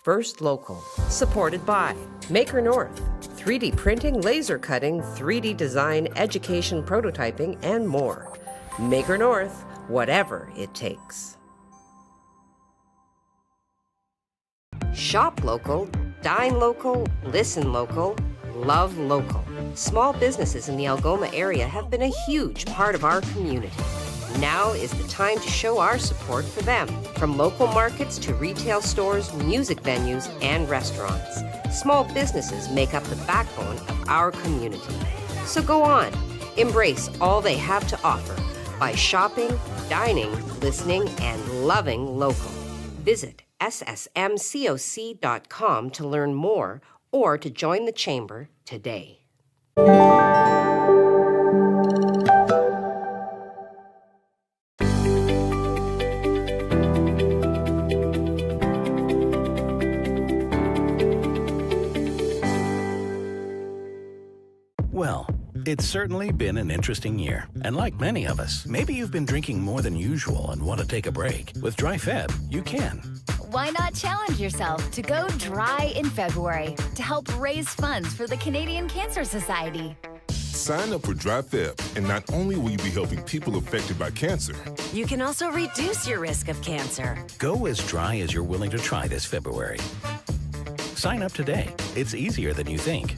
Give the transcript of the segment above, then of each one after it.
First Local, supported by Maker North, 3D printing, laser cutting, 3D design, education, prototyping, and more. Maker North, whatever it takes. Shop local, dine local, listen local, love local. Small businesses in the Algoma area have been a huge part of our community. Now is the time to show our support for them. From local markets to retail stores, music venues, and restaurants. Small businesses make up the backbone of our community. So go on, embrace all they have to offer by shopping, dining, listening, and loving local. Visit ssmcoc.com to learn more or to join the chamber today. Well, it's certainly been an interesting year. And like many of us, maybe you've been drinking more than usual and want to take a break. With Dry Feb, you can. Why not challenge yourself to go dry in February to help raise funds for the Canadian Cancer Society? Sign up for Dry Feb, and not only will you be helping people affected by cancer, you can also reduce your risk of cancer. Go as dry as you're willing to try this February. Sign up today. It's easier than you think.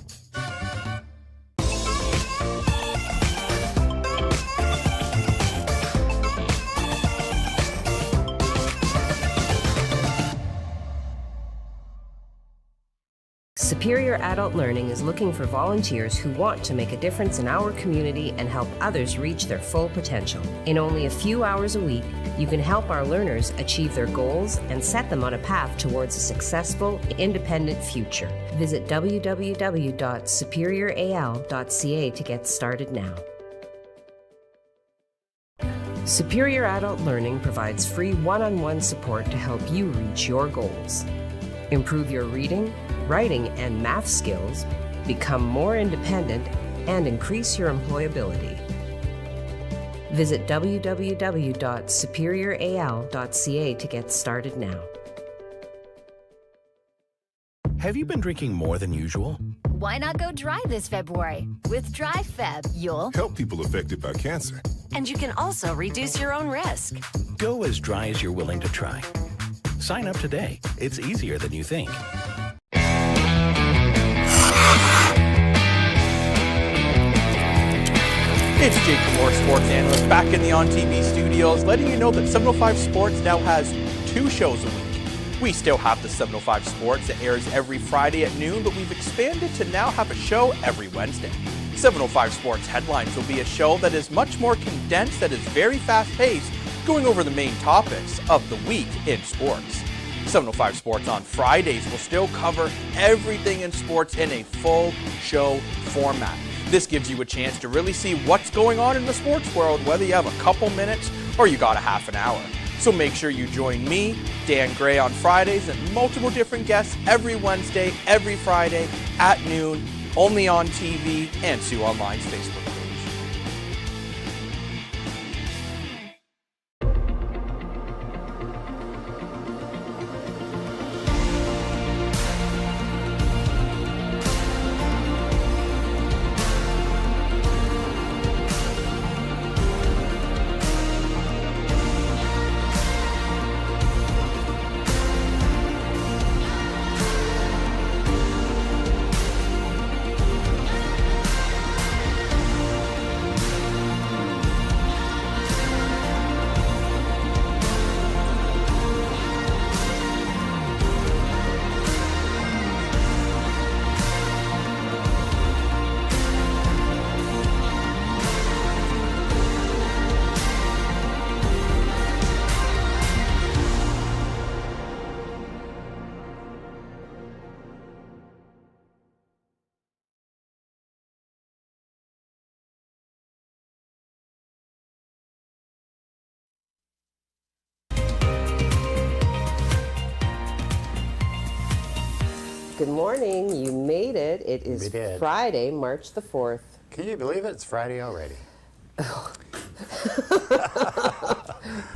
Superior Adult Learning is looking for volunteers who want to make a difference in our community and help others reach their full potential. In only a few hours a week, you can help our learners achieve their goals and set them on a path towards a successful, independent future. Visit www.superioral.ca to get started now. Superior Adult Learning provides free one-on-one support to help you reach your goals. Improve your reading, writing, and math skills, become more independent, and increase your employability. Visit www.superioral.ca to get started now. Have you been drinking more than usual? Why not go dry this February? With Dry Feb, you'll help people affected by cancer. And you can also reduce your own risk. Go as dry as you're willing to try. Sign up today. It's easier than you think. It's Jake Moore, sports analyst, back in the On TV studios, letting you know that 705 Sports now has 2 shows a week. We still have the 705 Sports that airs every Friday at noon, but we've expanded to now have a show every Wednesday. 705 Sports Headlines will be a show that is much more condensed, that is very fast-paced, going over the main topics of the week in sports. 705 Sports on Fridays will still cover everything in sports in a full show format. This gives you a chance to really see what's going on in the sports world, whether you have a couple minutes or you got a half an hour. So make sure you join me, Dan Gray, on Fridays and multiple different guests every Wednesday, every Friday at noon, only on TV and Sioux Online's Facebook page. Good morning. You made it. It is Friday, March the 4th. Can you believe it? It's Friday already.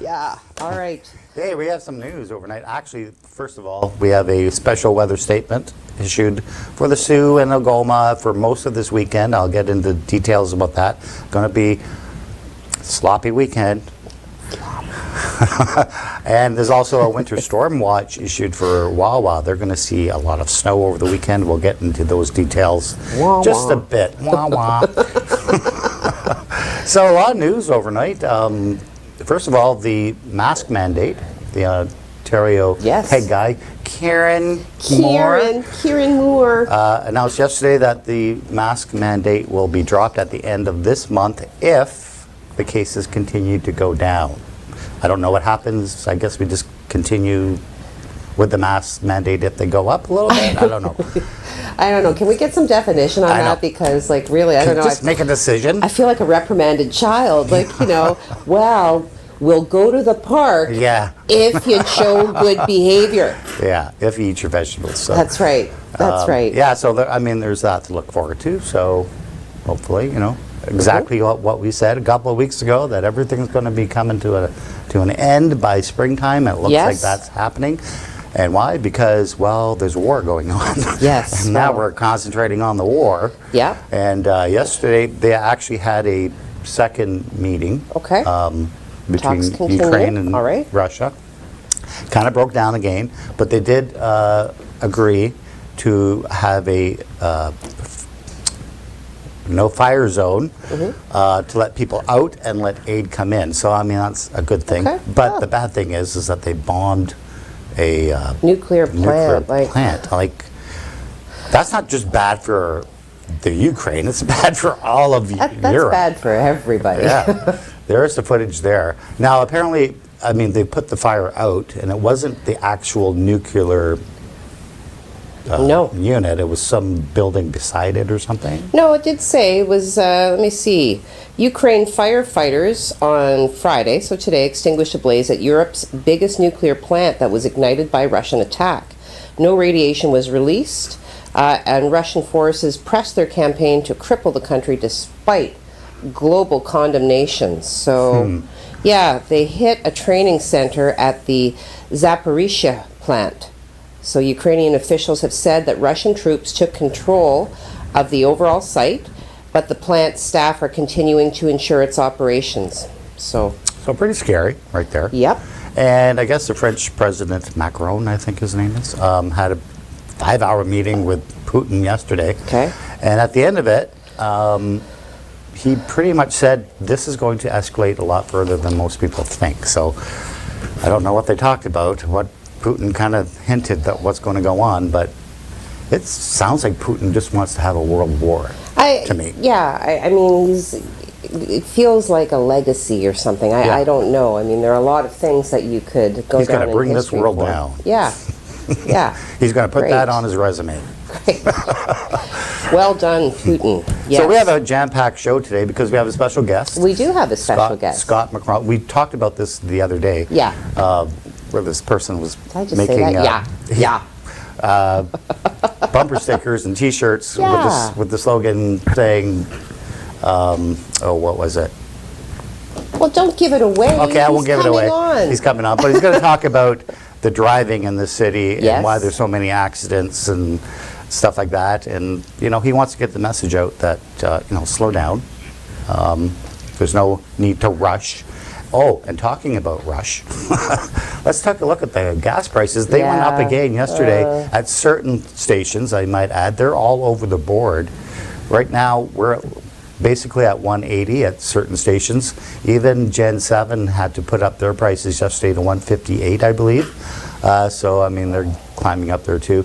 Yeah, all right. Hey, we have some news overnight. Actually, first of all, we have a special weather statement issued for the Sioux and Algoma for most of this weekend. I'll get into details about that. Going to be sloppy weekend. And there's also a winter storm watch issued for Wawa. They're going to see a lot of snow over the weekend. We'll get into those details just a bit. Wawa. So a lot of news overnight. First of all, the mask mandate, the Ontario head guy, Kieran Moore, announced yesterday that the mask mandate will be dropped at the end of this month if the cases continue to go down. I don't know what happens. I guess we just continue with the mask mandate if they go up a little bit. I don't know. I don't know. Can we get some definition on that? Because, like, really, I don't know. Just make a decision. I feel like a reprimanded child. Like, you know, well, we'll go to the park if you show good behavior. Yeah, if you eat your vegetables. So. That's right. That's right. Yeah, so I mean, there's that to look forward to. So hopefully, you know, exactly what we said a couple of weeks ago, that everything's going to be coming to an end by springtime. It looks like that's happening. And why? Because, well, there's a war going on. Yes. And now we're concentrating on the war. Yeah. And yesterday, they actually had a second meeting. Okay. Between Ukraine and Russia. Kind of broke down again, but they did agree to have a no fire zone to let people out and let aid come in. So, I mean, that's a good thing. Okay. But the bad thing is that they bombed a nuclear plant. Like, that's not just bad for the Ukraine, it's bad for all of Europe. That's bad for everybody. Yeah, there is the footage there. Now, apparently, I mean, they put the fire out, and it wasn't the actual nuclear unit. It was some building beside it or something. No, it did say it was, let me see, Ukraine firefighters on Friday, so today, extinguished a blaze at Europe's biggest nuclear plant that was ignited by Russian attack. No radiation was released, and Russian forces pressed their campaign to cripple the country despite global condemnation. So, yeah, they hit a training center at the Zaporizhzhia plant. So Ukrainian officials have said that Russian troops took control of the overall site, but the plant staff are continuing to ensure its operations. So pretty scary right there. Yep. And I guess the French President Macron, I think his name is, had a 5-hour meeting with Putin yesterday. Okay. And at the end of it, he pretty much said this is going to escalate a lot further than most people think. So I don't know what they talked about, what Putin kind of hinted that what's going to go on, but it sounds like Putin just wants to have a world war to me. Yeah, I mean, it feels like a legacy or something. I don't know. I mean, there are a lot of things that you could go down. He's going to bring this world for. down. Yeah, yeah. He's going to put that on his resume. Great. Well done, Putin. Yes. So we have a jam-packed show today because we have a special guest. We do have a special guest. Scott McCraw. We talked about this the other day. Yeah. Where this person was Did I just making say that? bumper stickers and T-shirts with the slogan saying, what was it? Well, don't give it away. Okay, I won't give it away. On. He's coming on, but he's going to talk about the driving in the city and why there's so many accidents and stuff like that. And you know, he wants to get the message out that slow down. There's no need to rush. Oh, and talking about rush, let's take a look at the gas prices. They went up again yesterday at certain stations, I might add. They're all over the board. Right now, we're basically at 180 at certain stations. Even Gen 7 had to put up their prices yesterday to 158, I believe. So, I mean, they're climbing up there too.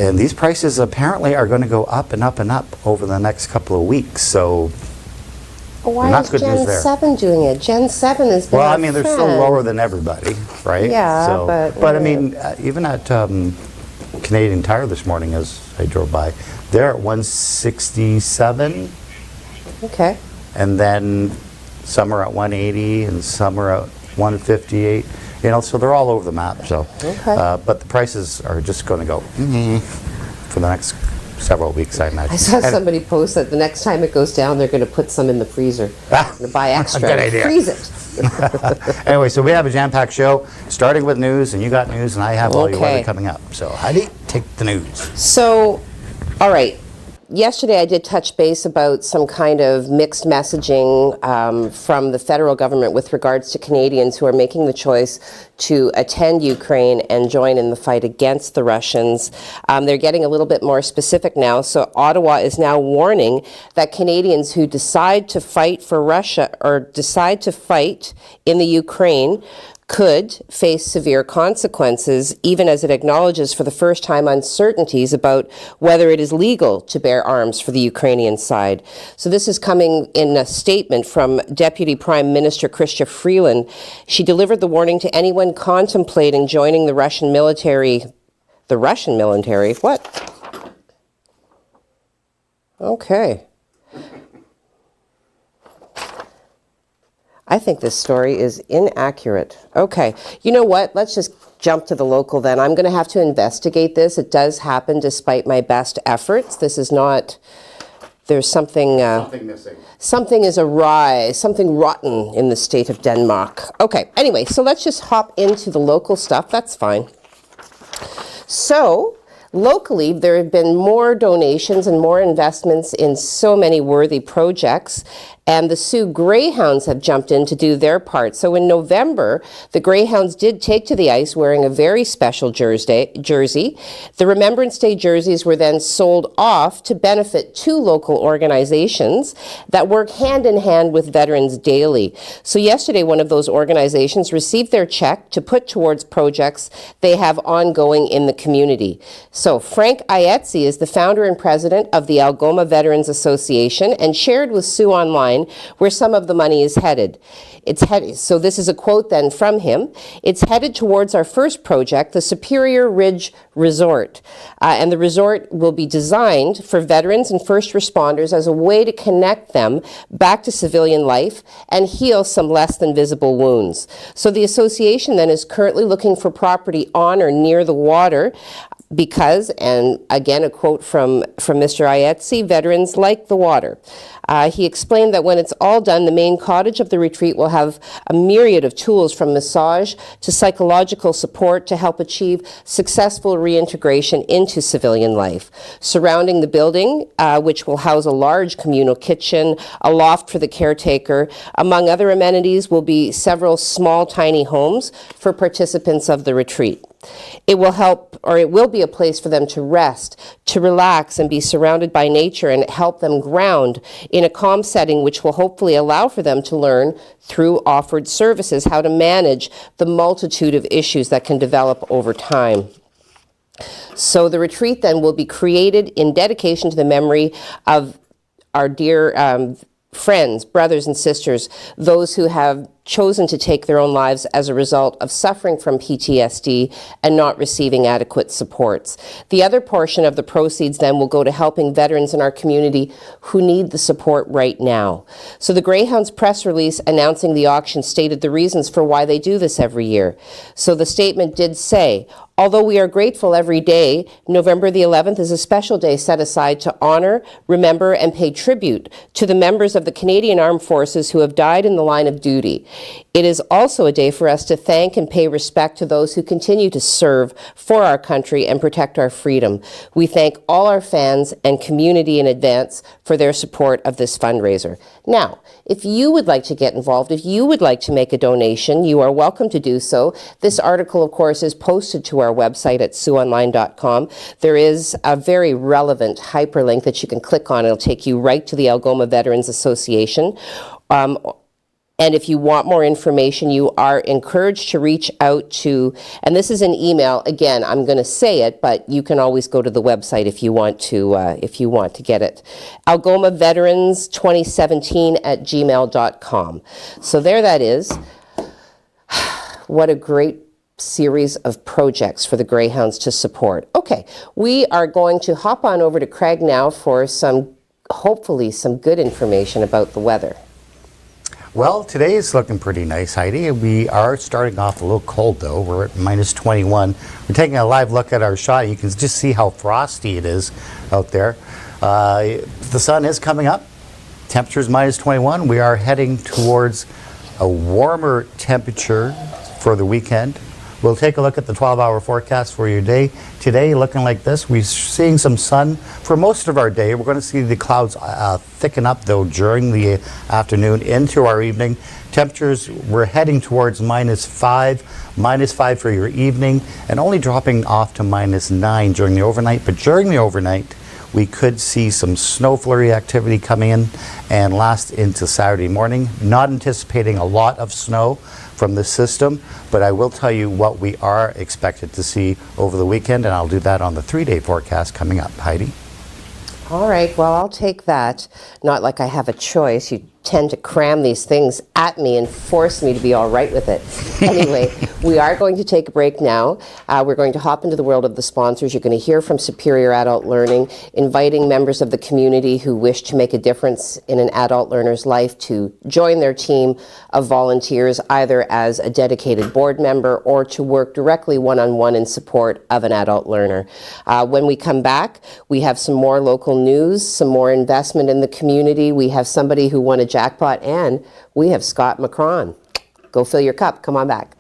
And these prices apparently are going to go up and up and up over the next couple of weeks. So, why is Gen 7 doing it? Gen 7 is well, I mean, they're still lower than everybody, right? Yeah, so, but I mean, even at Canadian Tire this morning, as I drove by, they're at 167. Okay. And then some are at 180, and some are at 158. You know, so they're all over the map. So, but the prices are just going to go for the next several weeks, I imagine. I saw And- somebody post that the next time it goes down, they're going to put some in the freezer. To buy extra. Good and idea. Freeze it. Anyway, so we have a jam-packed show, starting with news, and you got news, and I have all your Okay. weather coming up. So Heidi, take the news. So, all right. Yesterday I did touch base about some kind of mixed messaging from the federal government with regards to Canadians who are making the choice to attend Ukraine and join in the fight against the Russians. They're getting a little bit more specific now. So Ottawa is now warning that Canadians who decide to fight for Russia or decide to fight in the Ukraine could face severe consequences, even as it acknowledges for the first time uncertainties about whether it is legal to bear arms for the Ukrainian side. So this is coming in a statement from Deputy Prime Minister Chrystia Freeland. She delivered the warning to anyone contemplating joining the Russian military. The Russian military? What? Okay. I think this story is inaccurate. Okay, you know what? Let's just jump to the local then. I'm going to have to investigate this. It does happen despite my best efforts. This is not, there's something... Something missing. Something is awry, something rotten in the state of Denmark. Okay, anyway, so let's just hop into the local stuff. That's fine. So, locally, there have been more donations and more investments in so many worthy projects, and the Sioux Greyhounds have jumped in to do their part. So in November, the Greyhounds did take to the ice wearing a very special jersey. The Remembrance Day jerseys were then sold off to benefit two local organizations that work hand in hand with veterans daily. So yesterday, one of those organizations received their check to put towards projects they have ongoing in the community. So Frank Ietzi is the founder and president of the Algoma Veterans Association and shared with Sioux Online where some of the money is headed. So this is a quote then from him. It's headed towards our first project, the Superior Ridge Resort. And the resort will be designed for veterans and first responders as a way to connect them back to civilian life and heal some less than visible wounds. So the association then is currently looking for property on or near the water because, and again a quote from Mr. Ietzi, veterans like the water. He explained that when it's all done, the main cottage of the retreat will have a myriad of tools from massage to psychological support to help achieve successful reintegration into civilian life. Surrounding the building, which will house a large communal kitchen, a loft for the caretaker, among other amenities will be several small tiny homes for participants of the retreat. It will help, or it will be a place for them to rest, to relax and be surrounded by nature and help them ground in a calm setting, which will hopefully allow for them to learn through offered services how to manage the multitude of issues that can develop over time. So the retreat then will be created in dedication to the memory of our dear friends, brothers and sisters, those who have chosen to take their own lives as a result of suffering from PTSD and not receiving adequate supports. The other portion of the proceeds then will go to helping veterans in our community who need the support right now. So the Greyhounds press release announcing the auction stated the reasons for why they do this every year. So the statement did say, although we are grateful every day, November the 11th is a special day set aside to honor, remember, and pay tribute to the members of the Canadian Armed Forces who have died in the line of duty. It is also a day for us to thank and pay respect to those who continue to serve for our country and protect our freedom. We thank all our fans and community in advance for their support of this fundraiser. Now, if you would like to get involved, if you would like to make a donation, you are welcome to do so. This article, of course, is posted to our website at siouxonline.com. There is a very relevant hyperlink that you can click on. It'll take you right to the Algoma Veterans Association. And if you want more information, you are encouraged to reach out to, and this is an email, again, I'm going to say it, but you can always go to the website if you want to get it. algomaveterans2017@gmail.com. So there that is. What a great series of projects for the Greyhounds to support. Okay, we are going to hop on over to Craig now for hopefully some good information about the weather. Well, today is looking pretty nice, Heidi. We are starting off a little cold, though. We're at minus 21. We're taking a live look at our shot. You can just see how frosty it is out there. The sun is coming up. Temperature's minus 21. We are heading towards a warmer temperature for the weekend. We'll take a look at the 12-hour forecast for your day. Today, looking like this, we're seeing some sun for most of our day. We're going to see the clouds thicken up, though, during the afternoon into our evening. Temperatures, we're heading towards minus 5 for your evening, and only dropping off to minus 9 during the overnight. But during the overnight, we could see some snow flurry activity coming in and last into Saturday morning. Not anticipating a lot of snow from the system, but I will tell you what we are expected to see over the weekend, and I'll do that on the 3-day forecast coming up. Heidi? All right, well, I'll take that. Not like I have a choice. You tend to cram these things at me and force me to be all right with it. Anyway, we are going to take a break now. We're going to hop into the world of the sponsors. You're going to hear from Superior Adult Learning, inviting members of the community who wish to make a difference in an adult learner's life to join their team of volunteers, either as a dedicated board member or to work directly one-on-one in support of an adult learner. When we come back, we have some more local news, some more investment in the community. We have somebody who won a jackpot, and we have Scott Macron. Go fill your cup. Come on back.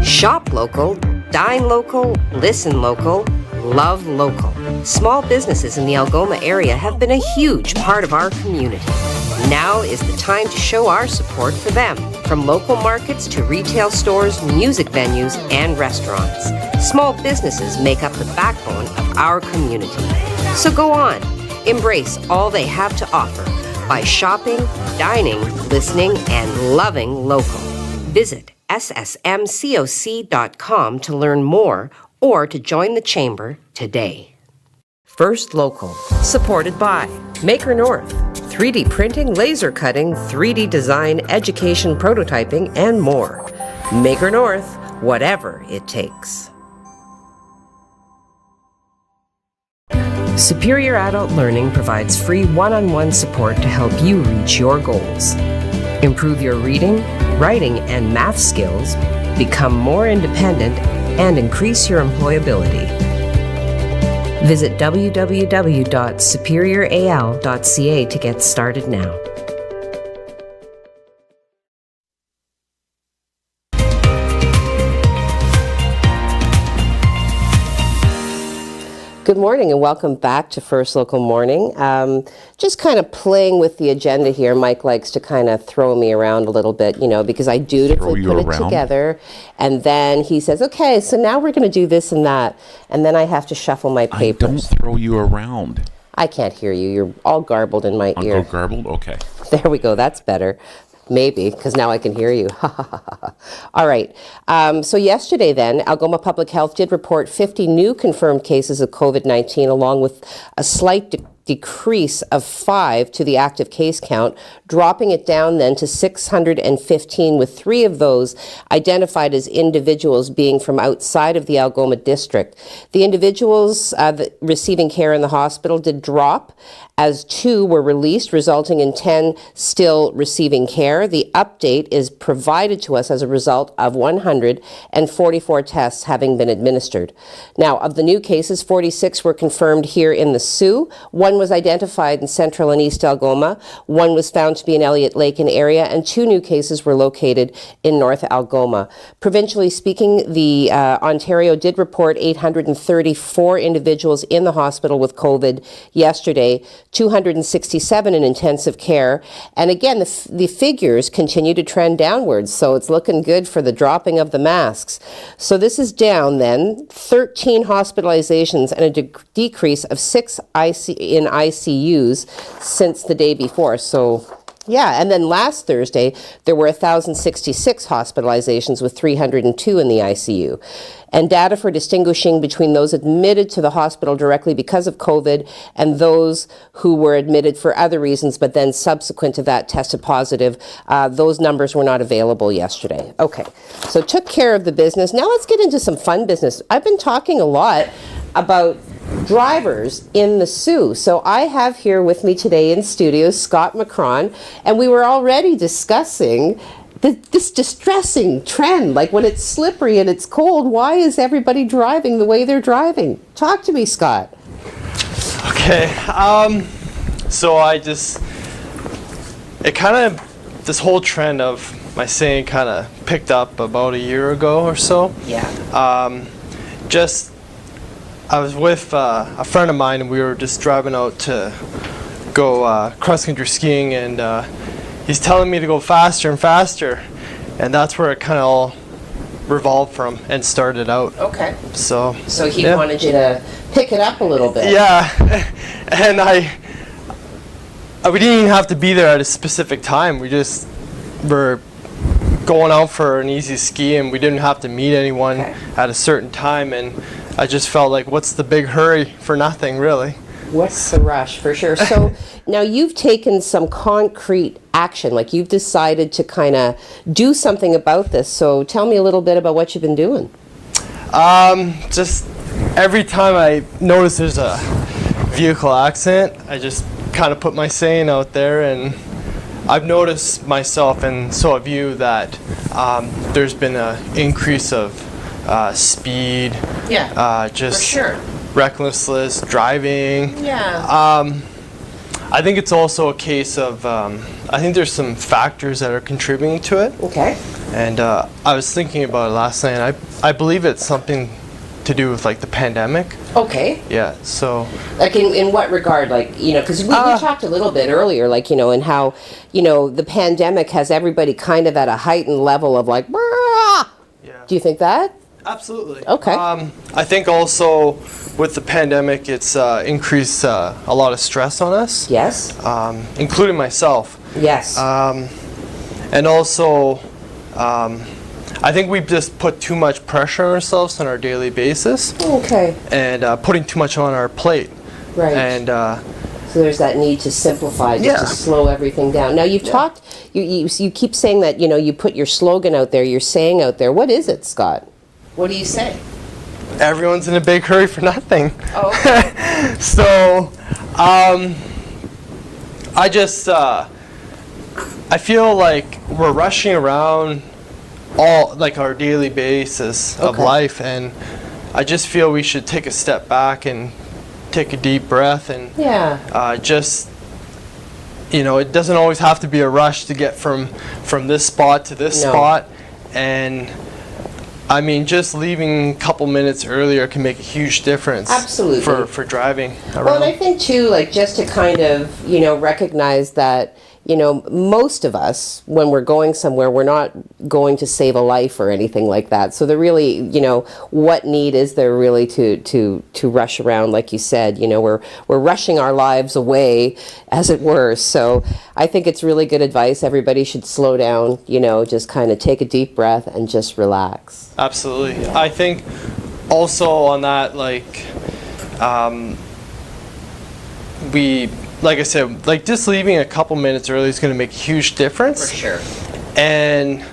Shop local, dine local, listen local, love local. Small businesses in the Algoma area have been a huge part of our community. Now is the time to show our support for them. From local markets to retail stores, music venues, and restaurants. Small businesses make up the backbone of our community. So go on, embrace all they have to offer by shopping, dining, listening, and loving local. Visit ssmcoc.com to learn more or to join the chamber today. First Local, supported by Maker North, 3D printing, laser cutting, 3D design, education, prototyping, and more. Maker North, whatever it takes. Superior Adult Learning provides free one-on-one support to help you reach your goals. Improve your reading, writing, and math skills, become more independent, and increase your employability. Visit www.superioral.ca to get started now. Good morning and welcome back to First Local Morning. Just kind of playing with the agenda here. Mike likes to kind of throw me around a little bit, you know, because I dutifully put it together. And then he says, okay, so now we're going to do this and that. And then I have to shuffle my papers. I don't throw you around. I can't hear you. You're all garbled in my ear. All garbled? Okay. There we go. That's better. Maybe, because now I can hear you. All right. So yesterday then, Algoma Public Health did report 50 new confirmed cases of COVID-19, along with a slight decrease of 5 to the active case count, dropping it down then to 615, with 3 of those identified as individuals being from outside of the Algoma district. The individuals receiving care in the hospital did drop, as 2 were released, resulting in 10 still receiving care. The update is provided to us as a result of 144 tests having been administered. Now, of the new cases, 46 were confirmed here in the Sioux, 1 One was identified in Central and East Algoma. One was found to be in Elliott Lake and area, and 2 new cases were located in North Algoma. Provincially speaking, the Ontario did report 834 individuals in the hospital with COVID yesterday, 267 in intensive care. And again, the figures continue to trend downwards, so it's looking good for the dropping of the masks. So this is down then, 13 hospitalizations and a decrease of 6 in ICUs since the day before. So yeah, and then last Thursday, there were 1,066 hospitalizations with 302 in the ICU. And data for distinguishing between those admitted to the hospital directly because of COVID and those who were admitted for other reasons, but then subsequent to that tested positive, those numbers were not available yesterday. Okay, so took care of the business. Now let's get into some fun business. I've been talking a lot about drivers in the Soo. So I have here with me today in studio Scott Macron, and we were already discussing this distressing trend. Like when it's slippery and it's cold, why is everybody driving the way they're driving? Talk to me, Scott. Okay, so this whole trend of my saying kind of picked up about a year ago or so. Yeah. I was with a friend of mine, and we were just driving out to go cross-country skiing, and he's telling me to go faster and faster, and that's where it kind of all revolved from and started out. Okay. So he wanted you to pick it up a little bit. Yeah, and we didn't even have to be there at a specific time. We just were going out for an easy ski, and we didn't have to meet anyone at a certain time, and I just felt like, what's the big hurry for nothing, really? What's the rush, for sure. So now you've taken some concrete action, like you've decided to kind of do something about this. So tell me a little bit about what you've been doing. Just every time I notice there's a vehicle accident, I just kind of put my saying out there, and I've noticed myself, and so have you, that there's been an increase of speed, just for sure. reckless driving. Yeah. I think it's also a case of, I think there's some factors that are contributing to it. Okay. And I was thinking about it last night, and I believe it's something to do with like the pandemic. Okay. Yeah, so. Like in what regard? Like, because we talked a little bit earlier, like, and how, the pandemic has everybody kind of at a heightened level of like, yeah. Do you think that? Absolutely. Okay. I think also with the pandemic, it's increased a lot of stress on us. Yes. Including myself. Yes. And also, I think we've just put too much pressure on ourselves on our daily basis. Okay. And putting too much on our plate. Right. And so there's that need to simplify, just to slow everything down. Now you've talked, you keep saying that, you put your slogan out there, your saying out there. What is it, Scott? What do you say? Everyone's in a big hurry for nothing. Oh, okay. So, I just, I feel like we're rushing around all, like our daily basis of life, and I just feel we should take a step back and take a deep breath and just, it doesn't always have to be a rush to get from this spot to this spot, and I mean, just leaving a couple minutes earlier can make a huge difference. Absolutely. For driving around. Well, and I think too, like, just to kind of, recognize that, most of us, when we're going somewhere, we're not going to save a life or anything like that. So there really, what need is there really to rush around, like you said? We're rushing our lives away, as it were. So I think it's really good advice. Everybody should slow down, just kind of take a deep breath and just relax. Absolutely. I think also on that, like, like I said, like just leaving a couple minutes early is going to make a huge difference. For sure. And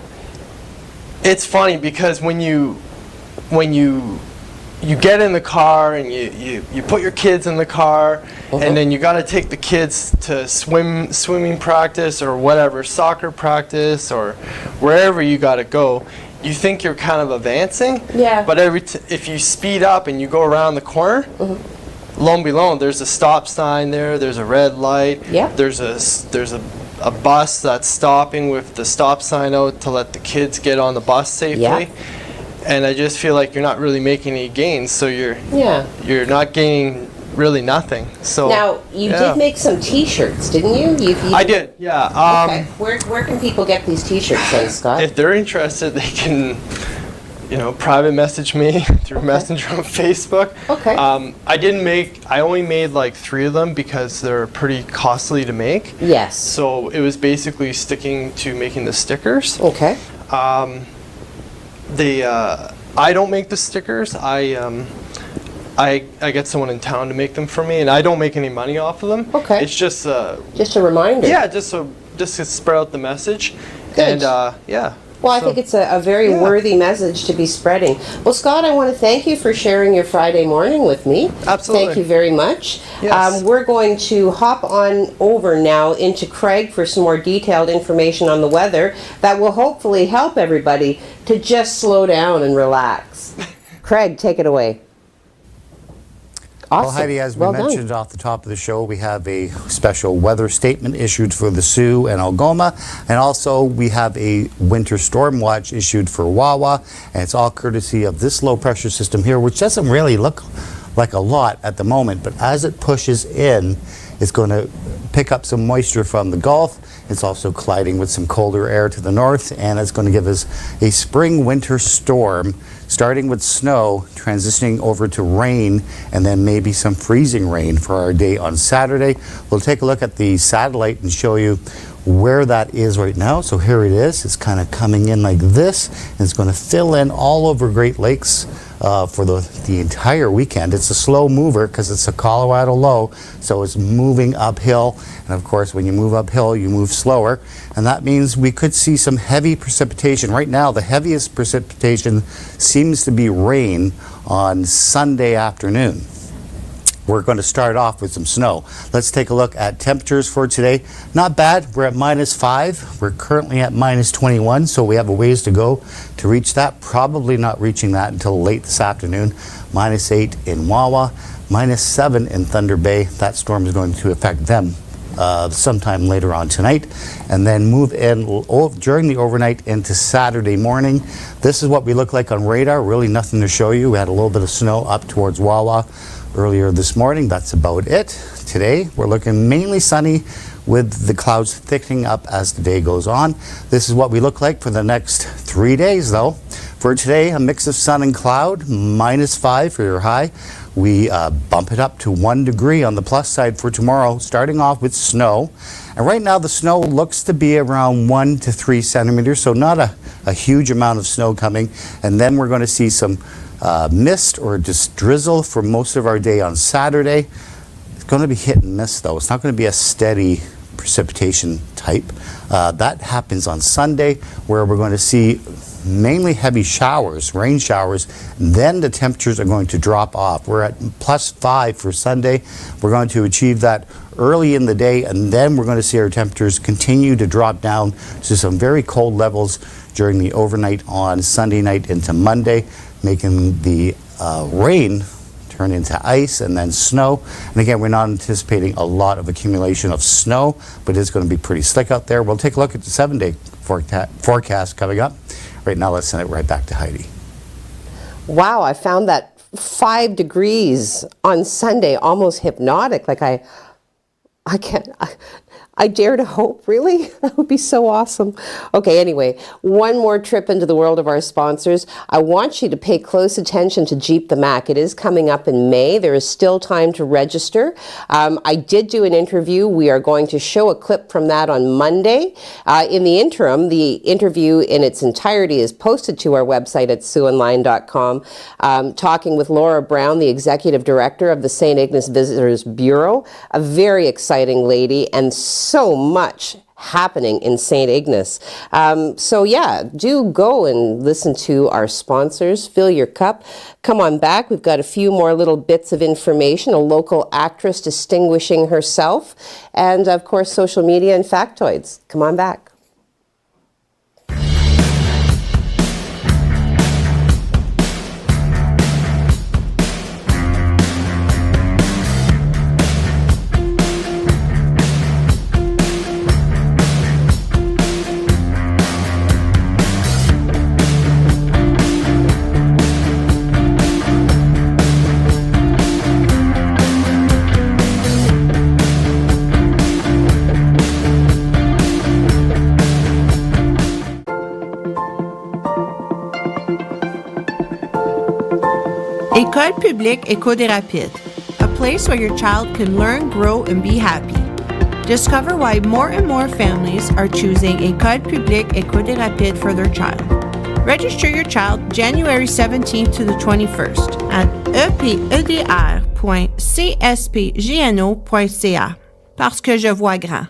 it's funny because when you get in the car and you put your kids in the car, and then you got to take the kids to swimming practice or whatever, soccer practice or wherever you got to go, you think you're kind of advancing. Yeah. But if you speed up and you go around the corner, lo and behold, there's a stop sign there. There's a red light. Yeah. There's a bus that's stopping with the stop sign out to let the kids get on the bus safely. Yeah. And I just feel like you're not really making any gains. So you're not gaining really nothing. So Now, you did make some T-shirts, didn't you? I did. Yeah. Okay. Where can people get these T-shirts then, Scott? If they're interested, they can, private message me through Messenger on Facebook. Okay. I only made like 3 of them because they're pretty costly to make. Yes. So it was basically sticking to making the stickers. Okay. I don't make the stickers. I get someone in town to make them for me, and I don't make any money off of them. Okay. It's just Just a reminder. yeah, just to spread out the message. Good. And yeah. Well, I think it's a very worthy message to be spreading. Well, Scott, I want to thank you for sharing your Friday morning with me. Absolutely. Thank you very much. Yes. We're going to hop on over now into Craig for some more detailed information on the weather that will hopefully help everybody to just slow down and relax. Craig, take it away. Awesome. Well, Heidi, as we Well done. mentioned off the top of the show, we have a special weather statement issued for the Sioux and Algoma, and also we have a winter storm watch issued for Wawa, and it's all courtesy of this low pressure system here, which doesn't really look like a lot at the moment, but as it pushes in, it's going to pick up some moisture from the Gulf. It's also colliding with some colder air to the north, and it's going to give us a spring-winter storm, starting with snow, transitioning over to rain, and then maybe some freezing rain for our day on Saturday. We'll take a look at the satellite and show you where that is right now. So here it is. It's kind of coming in like this, and it's going to fill in all over Great Lakes for the entire weekend. It's a slow mover because it's a Colorado low, so it's moving uphill. And of course, when you move uphill, you move slower. And that means we could see some heavy precipitation. Right now, the heaviest precipitation seems to be rain on Sunday afternoon. We're going to start off with some snow. Let's take a look at temperatures for today. Not bad. We're at -5. We're currently at -21, so we have a ways to go to reach that. Probably not reaching that until late this afternoon. -8 in Wawa, -7 in Thunder Bay. That storm is going to affect them sometime later on tonight, and then move in during the overnight into Saturday morning. This is what we look like on radar. Really nothing to show you. We had a little bit of snow up towards Wawa earlier this morning. That's about it. Today we're looking mainly sunny with the clouds thickening up as the day goes on. This is what we look like for the next 3 days though. For today, a mix of sun and cloud, -5 for your high. We bump it up to 1 degree on the plus side for tomorrow, starting off with snow. And right now the snow looks to be around 1 to 3 centimeters, so not a huge amount of snow coming. And then we're going to see some mist or just drizzle for most of our day on Saturday. It's going to be hit and miss though. It's not going to be a steady precipitation type. That happens on Sunday, where we're going to see mainly heavy showers, rain showers. Then the temperatures are going to drop off. We're at +5 for Sunday. We're going to achieve that early in the day, and then we're going to see our temperatures continue to drop down to some very cold levels during the overnight on Sunday night into Monday, making the rain turn into ice and then snow. And again, we're not anticipating a lot of accumulation of snow, but it's going to be pretty slick out there. We'll take a look at the 7-day forecast coming up. Right now, let's send it right back to Heidi. Wow, I found that 5 degrees on Sunday almost hypnotic. Like I can't. I dare to hope, really? That would be so awesome. Okay, anyway, one more trip into the world of our sponsors. I want you to pay close attention to Jeep the Mac. It is coming up in May. There is still time to register. I did do an interview. We are going to show a clip from that on Monday. In the interim, the interview in its entirety is posted to our website at SiouxandLine.com, talking with Laura Brown, the Executive Director of the St. Ignace Visitors Bureau, a very exciting lady, and so much happening in St. Ignace. So yeah, do go and listen to our sponsors. Fill your cup. Come on back. We've got a few more little bits of information, a local actress distinguishing herself, and of course social media and factoids. Come on back. École publique Éco des Rapides, a place where your child can learn, grow, and be happy. Discover why more and more families are choosing École publique Éco des Rapides for their child. Register your child January 17th to the 21st at epedr.cspgno.ca. Parce que je vois grand.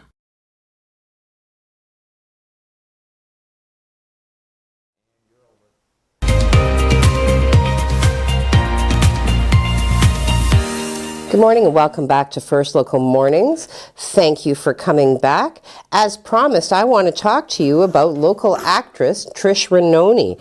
Good morning and welcome back to First Local Mornings. Thank you for coming back. As promised, I want to talk to you about local actress Trish Renoni.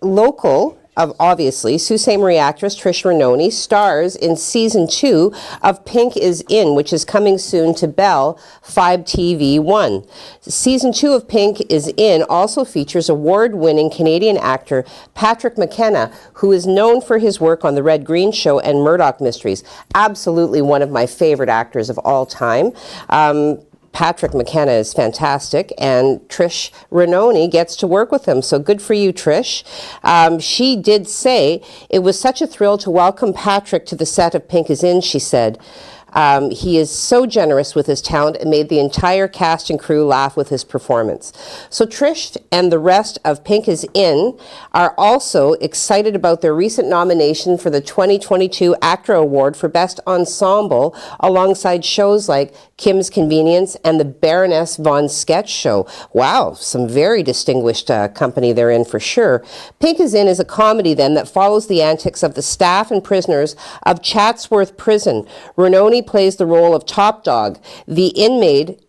Local of obviously Sault Ste. Marie actress Trish Renoni stars in season 2 of Pink is In, which is coming soon to Bell 5 TV1. Season 2 of Pink is In also features award-winning Canadian actor Patrick McKenna, who is known for his work on The Red Green Show and Murdoch Mysteries. Absolutely one of my favorite actors of all time. Patrick McKenna is fantastic, and Trish Renoni gets to work with him. So good for you, Trish. She did say, "It was such a thrill to welcome Patrick to the set of Pink is In," she said. He is so generous with his talent and made the entire cast and crew laugh with his performance. So Trish and the rest of Pink is In are also excited about their recent nomination for the 2022 Actor Award for Best Ensemble alongside shows like Kim's Convenience and the Baroness Von Sketch Show. Wow, some very distinguished company they're in for sure. Pink is In is a comedy then that follows the antics of the staff and prisoners of Chatsworth Prison. Renoni plays the role of Top Dog, the inmate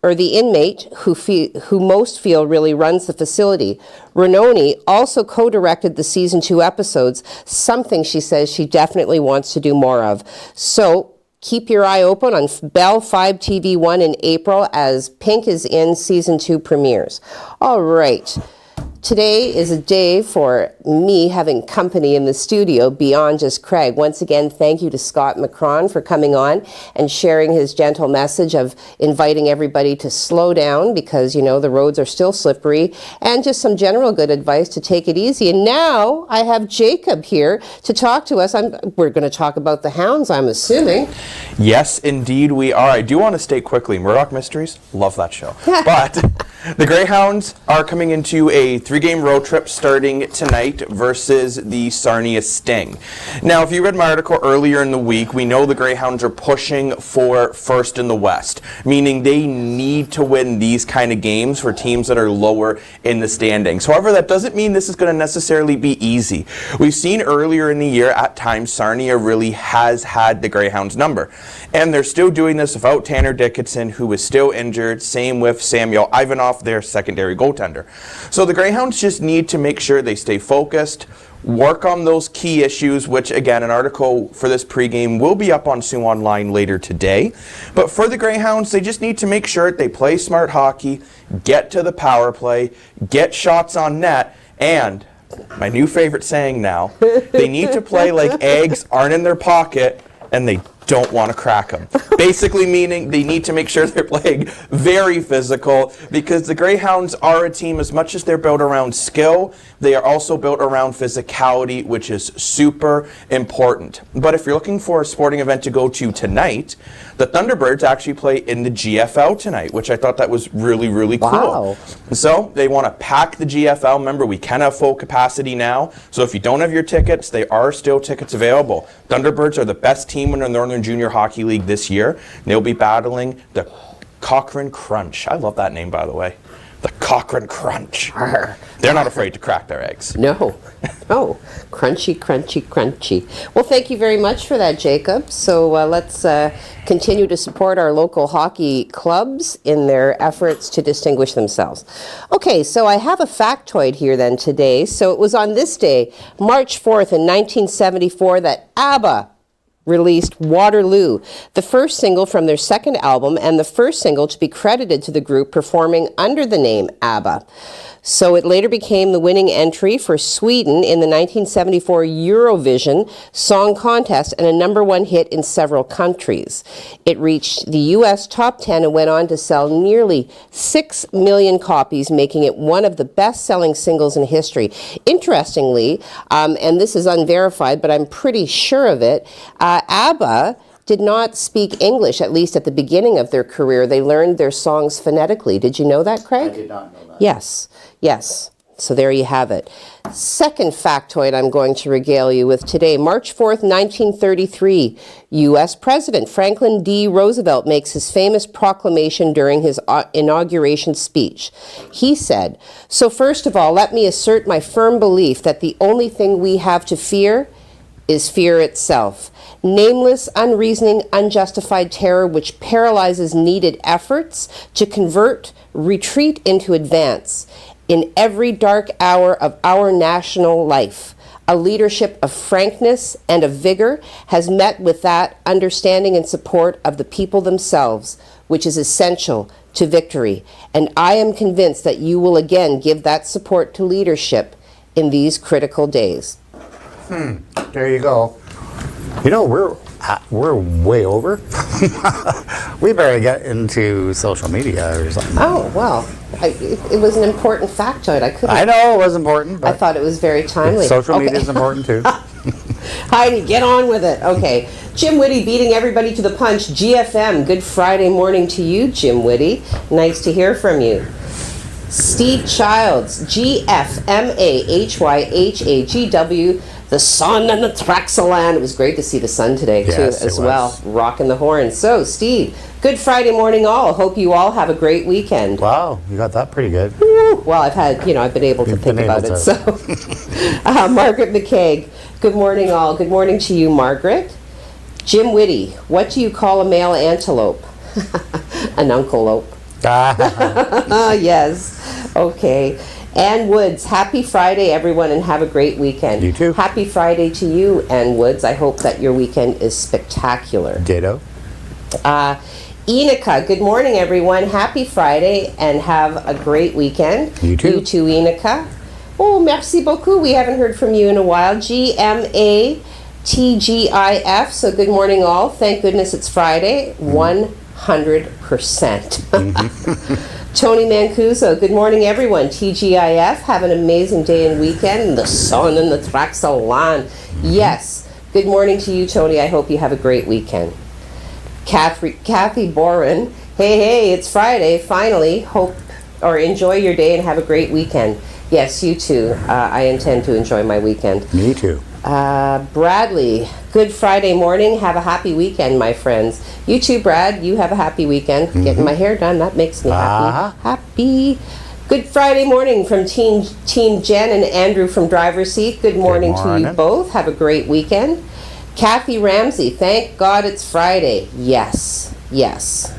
who most feel really runs the facility. Renoni also co-directed the season 2 episodes, something she says she definitely wants to do more of. So keep your eye open on Bell 5 TV1 in April as Pink is In season 2 premieres. All right. Today is a day for me having company in the studio beyond just Craig. Once again, thank you to Scott Macron for coming on and sharing his gentle message of inviting everybody to slow down because, you know, the roads are still slippery, and just some general good advice to take it easy. And now I have Jacob here to talk to us. We're going to talk about the Hounds, I'm assuming. Yes, indeed we are. I do want to state quickly, Murdoch Mysteries, love that show. But the Greyhounds are coming into a 3-game road trip starting tonight versus the Sarnia Sting. Now, if you read my article earlier in the week, we know the Greyhounds are pushing for first in the West, meaning they need to win these kind of games for teams that are lower in the standings. However, that doesn't mean this is going to necessarily be easy. We've seen earlier in the year at times Sarnia really has had the Greyhounds number, and they're still doing this without Tanner Dickinson, who is still injured. Same with Samuel Ivanov, their secondary goaltender. So the Greyhounds just need to make sure they stay focused, work on those key issues, which again, an article for this pregame will be up on Sioux Online later today. But for the Greyhounds, they just need to make sure they play smart hockey, get to the power play, get shots on net, and my new favorite saying now, they need to play like eggs aren't in their pocket and they don't want to crack them. Basically meaning they need to make sure they're playing very physical, because the Greyhounds are a team, as much as they're built around skill, they are also built around physicality, which is super important. But if you're looking for a sporting event to go to tonight, the Thunderbirds actually play in the GFL tonight, which I thought that was really, really cool. Wow. So they want to pack the GFL. Remember, we can have full capacity now. So if you don't have your tickets, there are still tickets available. Thunderbirds are the best team in the Northern Junior Hockey League this year. They'll be battling the Cochrane Crunch. I love that name, by the way. The Cochrane Crunch. They're not afraid to crack their eggs. No. Oh, crunchy, crunchy, crunchy. Well, thank you very much for that, Jacob. So let's continue to support our local hockey clubs in their efforts to distinguish themselves. Okay, so I have a factoid here then today. So it was on this day, March 4th in 1974, that ABBA released Waterloo, the first single from their second album and the first single to be credited to the group performing under the name ABBA. So it later became the winning entry for Sweden in the 1974 Eurovision Song Contest and a #1 hit in several countries. It reached the U.S. top 10 and went on to sell nearly 6 million copies, making it one of the best-selling singles in history. Interestingly, and this is unverified, but I'm pretty sure of it, ABBA did not speak English, at least at the beginning of their career. They learned their songs phonetically. Did you know that, Craig? I did not know that. Yes, yes. So there you have it. Second factoid I'm going to regale you with today. March 4th, 1933, U.S. President Franklin D. Roosevelt makes his famous proclamation during his inauguration speech. He said, "So first of all, let me assert my firm belief that the only thing we have to fear is fear itself. Nameless, unreasoning, unjustified terror which paralyzes needed efforts to convert retreat into advance. In every dark hour of our national life, a leadership of frankness and of vigor has met with that understanding and support of the people themselves, which is essential to victory. And I am convinced that you will again give that support to leadership in these critical days." There you go. You know, we're way over. We better get into social media or something. Oh, well, it was an important factoid. I know it was important, but I thought it was very timely. social media is important too. Heidi, get on with it. Okay. Jim Whitty beating everybody to the punch. GFM, good Friday morning to you, Jim Whitty. Nice to hear from you. Steve Childs, GFMAHYHAGW, the sun and the Traxaland. It was great to see the sun today, too, as well. Rocking the horn. So, Steve, good Friday morning all. Hope you all have a great weekend. Wow, you got that pretty good. Woo. Well, I've been able to think about it. So, Margaret McKaig, good morning all. Good morning to you, Margaret. Jim Whitty, what do you call a male antelope? An uncelope. Yes. Okay. Ann Woods, happy Friday, everyone, and have a great weekend. You too. Happy Friday to you, Ann Woods. I hope that your weekend is spectacular. Ditto. Enika, good morning, everyone. Happy Friday, and have a great weekend. You too. You too, Enika. Oh, merci beaucoup. We haven't heard from you in a while. GMATGIF, so good morning, all. Thank goodness it's Friday. 100%. Tony Mancuso, good morning everyone. TGIF, have an amazing day and weekend. The sun and the Traxalan. Yes, good morning to you, Tony. I hope you have a great weekend. Kathy Boren, hey, it's Friday, finally. Hope or enjoy your day and have a great weekend. Yes, you too. I intend to enjoy my weekend. Me too. Bradley, good Friday morning. Have a happy weekend, my friends. You too, Brad. You have a happy weekend. Getting my hair done. That makes me happy. Happy. Good Friday morning from Team Jen and Andrew from Driver's Seat. Good morning to you both. Have a great weekend. Kathy Ramsey, thank God it's Friday. Yes, yes.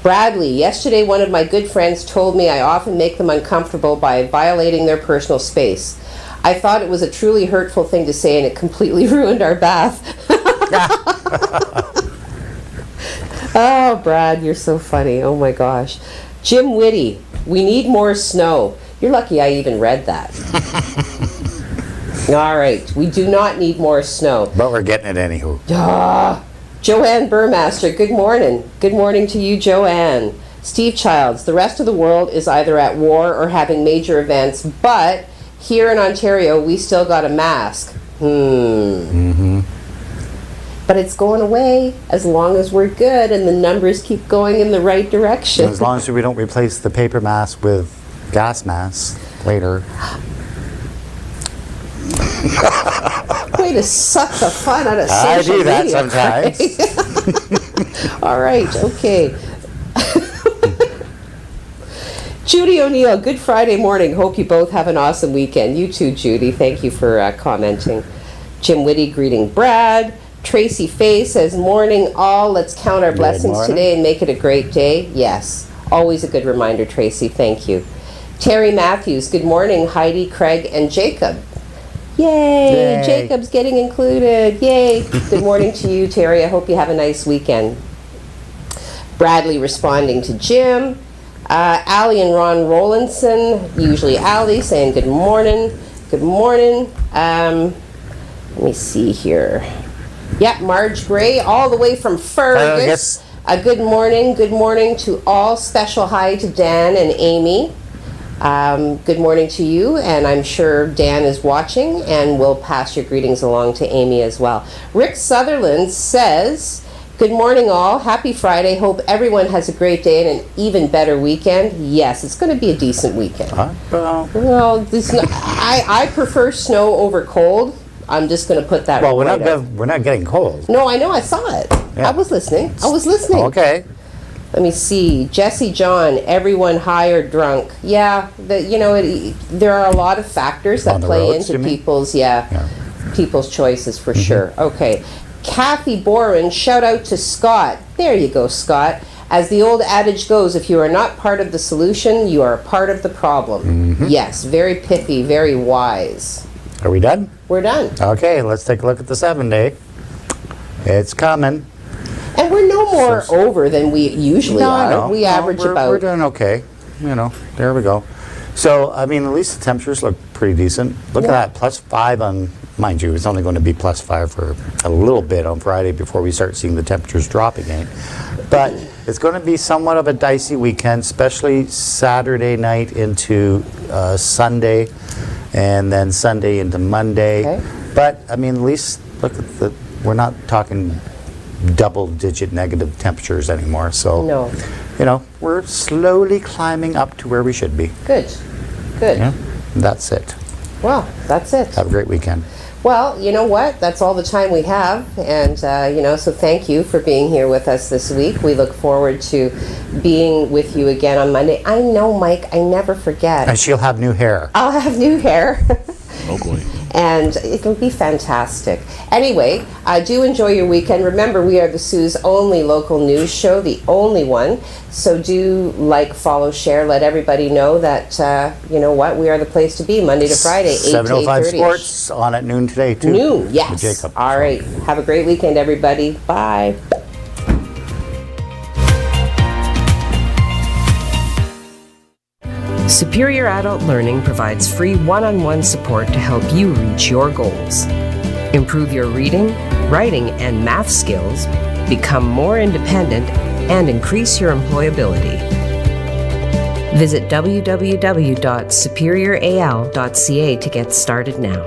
Bradley, yesterday one of my good friends told me I often make them uncomfortable by violating their personal space. I thought it was a truly hurtful thing to say, and it completely ruined our bath. Oh, Brad, you're so funny. Oh, my gosh. Jim Whitty, we need more snow. You're lucky I even read that. All right, we do not need more snow. But we're getting it anywho. Joanne Burmaster, good morning. Good morning to you, Joanne. Steve Childs, the rest of the world is either at war or having major events, but here in Ontario, we still got a mask. But it's going away as long as we're good and the numbers keep going in the right direction. As long as we don't replace the paper mask with gas masks later. Way to suck the fun out of social media. I do that sometimes. All right, okay. Judy O'Neill, good Friday morning. Hope you both have an awesome weekend. You too, Judy. Thank you for commenting. Jim Whitty greeting Brad. Tracy Fay says, morning all. Let's count our blessings today and make it a great day. Yes, always a good reminder, Tracy. Thank you. Terry Matthews, good morning. Heidi, Craig, and Jacob. Yay! Yay. Jacob's getting included. Yay! Good morning to you, Terry. I hope you have a nice weekend. Bradley responding to Jim. Allie and Ron Rowlandson, usually Allie, saying good morning. Good morning. Let me see here. Yeah, Marge Gray, all the way from Fergus. Good morning. Good morning to all. Special hi to Dan and Amy. Good morning to you, and I'm sure Dan is watching, and we'll pass your greetings along to Amy as well. Rick Sutherland says, good morning all, happy Friday, hope everyone has a great day and an even better weekend. Yes, it's going to be a decent weekend. Well, I prefer snow over cold. I'm just going to put that Well, right we're not getting cold. No, I know, I saw it. Yeah. I was listening. Okay. Let me see. Jesse John, everyone high or drunk. Yeah, there are a lot of factors that play roads, into people's choices for sure. Okay. Kathy Boren, shout out to Scott. There you go, Scott. As the old adage goes, if you are not part of the solution, you are a part of the problem. Yes, very pithy, very wise. Are we done? We're done. Okay, let's take a look at the 7-day. It's coming. And we're no more over than we usually are. We average about... We're doing okay. There we go. So, I mean, at least the temperatures look pretty decent. Look at that, +5 on, mind you, it's only going to be +5 for a little bit on Friday before we start seeing the temperatures drop again. But it's going to be somewhat of a dicey weekend, especially Saturday night into Sunday, and then Sunday into Monday. Okay. But, I mean, at least look at we're not talking double-digit negative temperatures anymore. So, we're slowly climbing up to where we should be. Good. Yeah, that's it. Well, that's it. Have a great weekend. Well, you know what? That's all the time we have. And, so thank you for being here with us this week. We look forward to being with you again on Monday. I know, Mike, I never forget. And she'll have new hair. I'll have new hair. Oh boy. And it'll be fantastic. Anyway, do enjoy your weekend. Remember, we are the Sioux's only local news show, the only one. So do like, follow, share, let everybody know that, we are the place to be Monday to Friday, 8 to 8:30. 7:05 Sports on at noon today, too. Noon, yes. With Jacob. All right. Have a great weekend, everybody. Bye. Superior Adult Learning provides free one-on-one support to help you reach your goals. Improve your reading, writing, and math skills, become more independent, and increase your employability. Visit www.superioral.ca to get started now.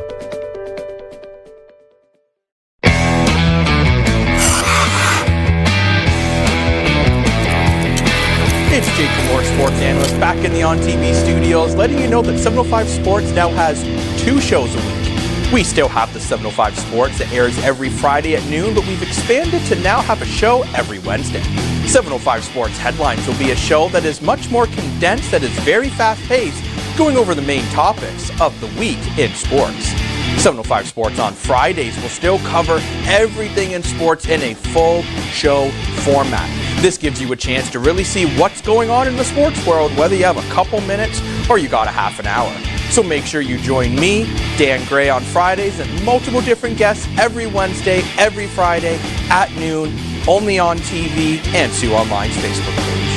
It's Jacob Moore, sports analyst, back in the On TV studios, letting you know that 705 Sports now has 2 shows a week. We still have the 705 Sports that airs every Friday at noon, but we've expanded to now have a show every Wednesday. 705 Sports Headlines will be a show that is much more condensed, that is very fast-paced, going over the main topics of the week in sports. 705 Sports on Fridays will still cover everything in sports in a full show format. This gives you a chance to really see what's going on in the sports world, whether you have a couple minutes or you got a half an hour. So make sure you join me, Dan Gray, on Fridays and multiple different guests every Wednesday, every Friday at noon, only on TV and Sioux Online's Facebook page.